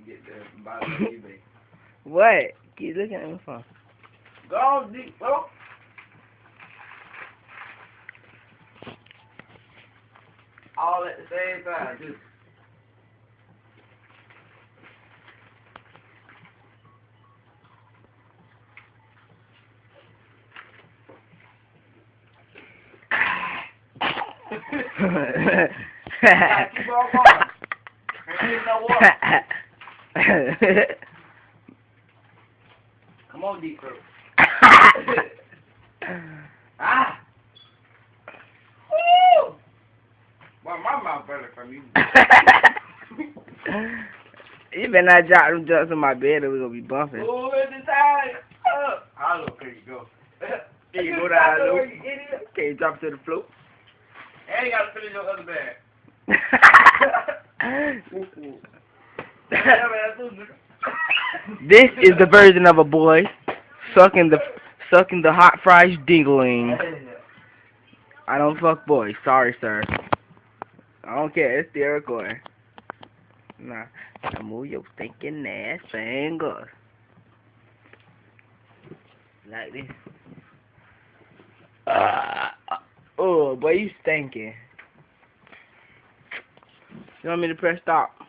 get the bottle on eBay. What? Keep looking at me for. Go on, deep, bro. All at the same time, just. Keep on going. Ain't getting no water. Come on, deep throat. Ah! Woo! Well, my mouth better from you. You better not drop them jumps in my bed or we're gonna be bumping. Oh, it's the time. Hello, there you go. Can you go down low? Can you drop to the floor? And you gotta finish your other bag. This is the version of a boy sucking the hot fries dingling. I don't fuck boys. Sorry, sir. I don't care. It's still recording. Nah. Now move your stinking ass finger. Like this. Oh, boy, you stinking. You want me to press stop?